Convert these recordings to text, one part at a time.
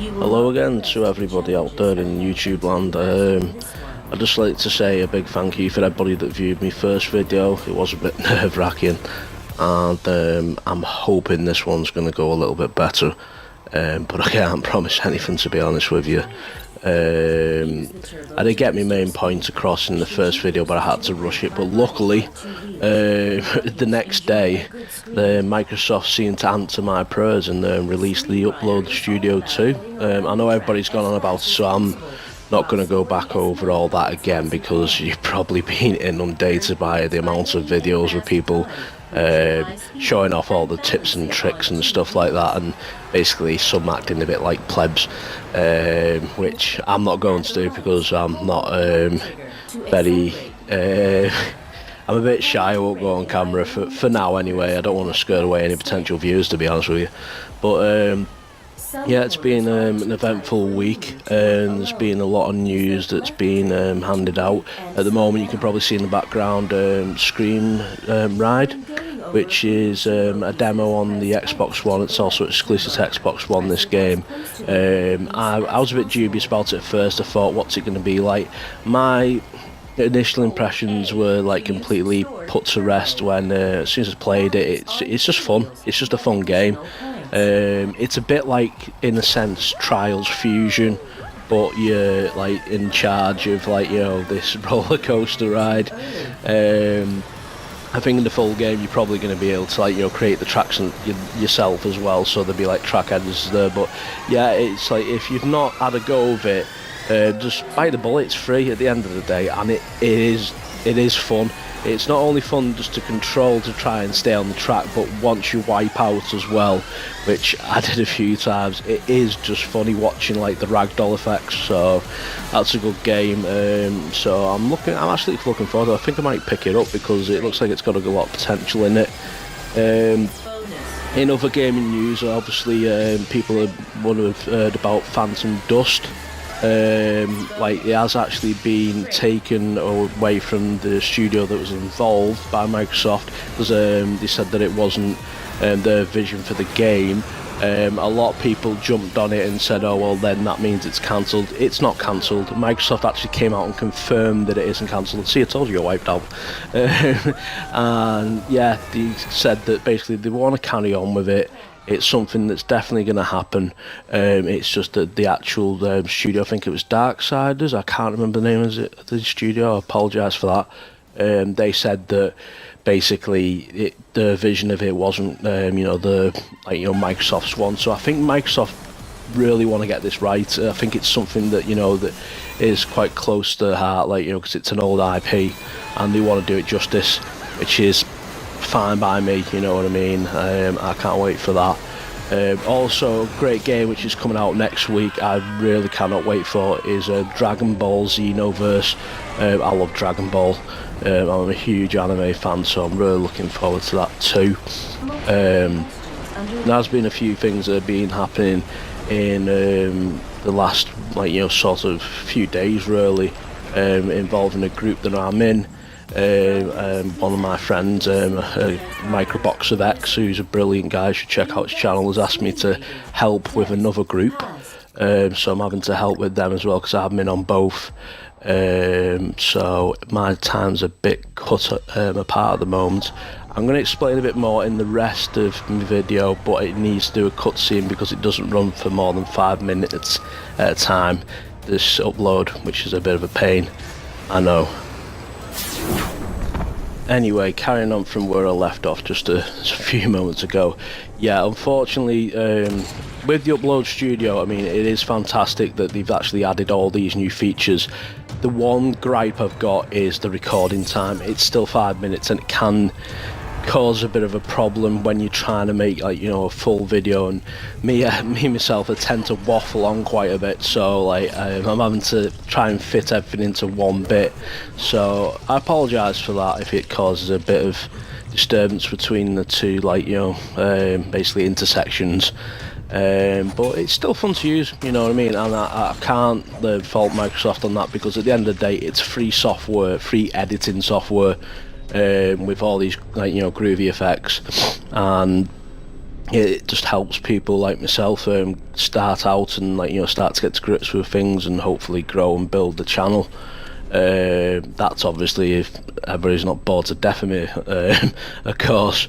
Hello again to everybody out there in YouTube land. I'd just like to say a big thank you for everybody that viewed my first video. It was a bit nerve-wracking, and I'm hoping this one's going to go a little bit better, but I can't promise anything, to be honest with you. I did get my main point across in the first video, but I had to rush it. But luckily, the next day, Microsoft seemed to answer my prayers and released the Upload Studio 2. I know everybody's gone on about it, so I'm not going to go back over all that again, because you've probably been inundated by the amount of videos with people showing off all the tips and tricks and stuff like that, and basically some acting a bit like plebs, which I'm not going to do, because I'm not very I'm a bit shy. I won't go on camera for now anyway. I don't want to scare away any potential viewers, to be honest with you. But yeah, it's been an eventful week, and there's been a lot of news that's been handed out. At the moment, you can probably see in the background Scream Ride, which is a demo on the Xbox One. It's also exclusive to Xbox One, this game. I was a bit dubious about it at first. I thought, what's it going to be like? My initial impressions were like completely put to rest when as soon as I played it. It's just fun. It's just a fun game. It's a bit like, in a sense, Trials Fusion, but you're like in charge of, like, you know, this roller coaster ride. I think in the full game you're probably going to be able to, like, you know, create the tracks yourself as well, so there'll be like track editors there. But yeah, it's like, if you've not had a go of it, just bite the bullet. It's free at the end of the day, and it is fun. It's not only fun just to control, to try and stay on the track, but once you wipe out as well, which I did a few times, it is just funny watching like the ragdoll effects. So that's a good game. So I'm actually looking forward to it. I think I might pick it up because it looks like it's got a lot of potential in it. In other gaming news, obviously, people would have heard about Phantom Dust. Like, it has actually been taken away from the studio that was involved by Microsoft, because they said that it wasn't their vision for the game. A lot of people jumped on it and said, oh well, then that means it's cancelled. It's not cancelled. Microsoft actually came out and confirmed that it isn't cancelled. See, I told you, you're wiped out. And yeah, they said that basically they want to carry on with it. It's something that's definitely going to happen. It's just that the actual studio, I think it was Darksiders, I can't remember the name of the studio, I apologise for that. They said that basically the vision of it wasn't, you know, Microsoft's one. So I think Microsoft really want to get this right. I think it's something that, you know, that is quite close to the heart, like, you know, because it's an old IP, and they want to do it justice, which is fine by me, you know what I mean. I can't wait for that. Also, a great game which is coming out next week, I really cannot wait for, is Dragon Ball Xenoverse. I love Dragon Ball. I'm a huge anime fan, so I'm really looking forward to that too. There's been a few things that have been happening in the last, like, you know, sort of few days really, involving a group that I'm in. One of my friends, Microbox of X, who's a brilliant guy, you should check out his channel, has asked me to help with another group. So I'm having to help with them as well, because I haven't been on both. So my time's a bit cut apart at the moment. I'm going to explain a bit more in the rest of my video, but it needs to do a cutscene because it doesn't run for more than 5 minutes at a time, this upload, which is a bit of a pain, I know. Anyway, carrying on from where I left off just a few moments ago. Yeah, unfortunately, with the Upload Studio, I mean, it is fantastic that they've actually added all these new features. The one gripe I've got is the recording time. It's still 5 minutes, and it can cause a bit of a problem when you're trying to make, like, you know, a full video, and me myself, I tend to waffle on quite a bit, so like I'm having to try and fit everything into one bit. So I apologise for that if it causes a bit of disturbance between the two, like, you know, basically intersections. But it's still fun to use, you know what I mean, and I can't fault Microsoft on that, because at the end of the day it's free software, free editing software, with all these, like, you know, groovy effects, and it just helps people like myself start out and start to get to grips with things and hopefully grow and build the channel. That's obviously if everybody's not bored to death of me, of course.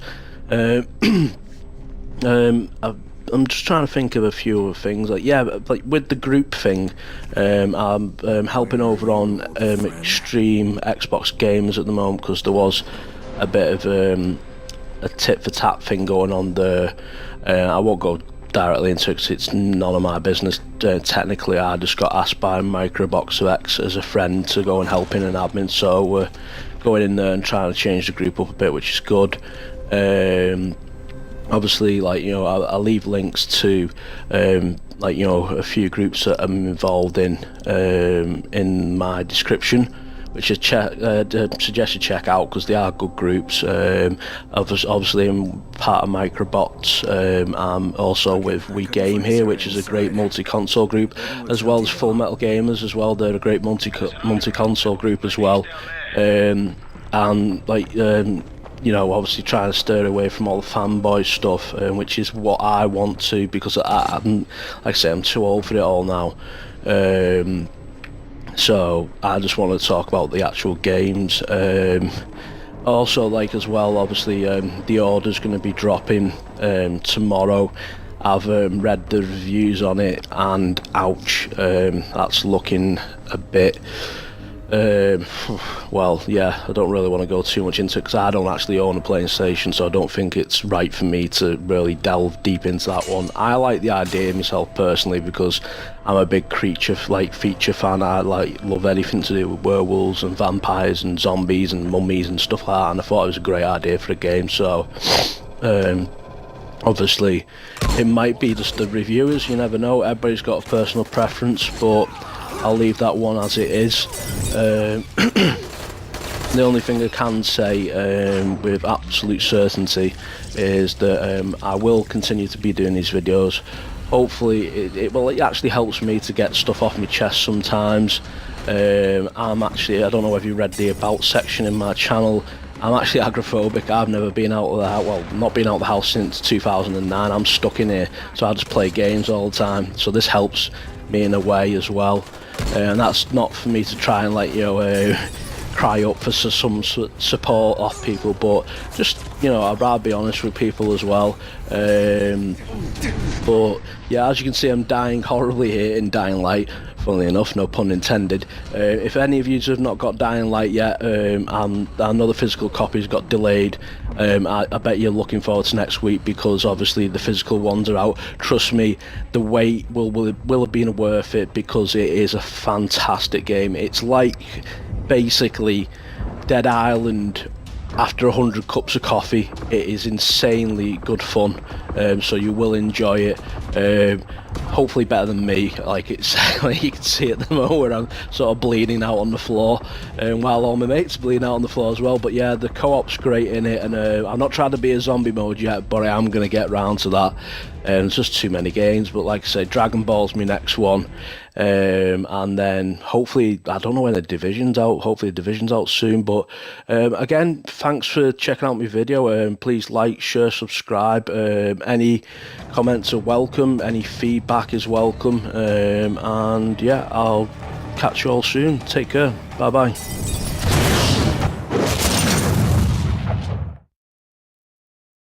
I'm just trying to think of a few other things. Like with the group thing, I'm helping over on Extreme Xbox Gamers at the moment because there was a bit of a tit for tat thing going on there. I won't go directly into it because it's none of my business. Technically, I just got asked by Microbox2X as a friend to go and help in an admin, so we're going in there and trying to change the group up a bit, which is good. Obviously, I'll leave links to a few groups that I'm involved in my description, which I suggest you check out because they are good groups. Obviously, I'm part of Microbots. I'm also with We Game here, which is a great multi-console group, as well as Full Metal Gamers as well. They're a great multi-console group as well. Obviously trying to steer away from all the fanboy stuff, which is what I want to, because like I say, I'm too old for it all now. So I just want to talk about the actual games. Also, as well, obviously the order's going to be dropping tomorrow. I've read the reviews on it, and ouch, that's looking a bit well, yeah, I don't really want to go too much into it because I don't actually own a PlayStation, so I don't think it's right for me to really delve deep into that one. I like the idea myself personally because I'm a big feature fan. I love anything to do with werewolves and vampires and zombies and mummies and stuff like that, and I thought it was a great idea for a game. So obviously it might be just the reviewers, you never know, everybody's got a personal preference, but I'll leave that one as it is. The only thing I can say with absolute certainty is that I will continue to be doing these videos. Hopefully it actually helps me to get stuff off my chest sometimes. I don't know if you read the about section in my channel. I'm actually agoraphobic. I've never been out of the house, well, not been out of the house since 2009. I'm stuck in here, so I just play games all the time. So this helps me in a way as well. And that's not for me to try and cry up for some support off people, but just I'd rather be honest with people as well. But yeah, as you can see, I'm dying horribly here in Dying Light, funnily enough, no pun intended. If any of you have not got Dying Light yet, and I know the physical copies got delayed, I bet you're looking forward to next week because obviously the physical ones are out. Trust me, the wait will have been worth it because it is a fantastic game. It's like basically Dead Island after 100 cups of coffee. It is insanely good fun, so you will enjoy it. Hopefully better than me, it's like you can see at the moment where I'm sort of bleeding out on the floor, while all my mates are bleeding out on the floor as well. But yeah, the co-op's great in it, and I'm not trying to be a zombie mode yet, but I am going to get round to that. It's just too many games, but like I say, Dragon Ball's my next one. And then hopefully, I don't know when the Division's out, hopefully the Division's out soon. But again, thanks for checking out my video. Please like, share, subscribe. Any comments are welcome, any feedback is welcome. And yeah, I'll catch you all soon. Take care. Bye bye.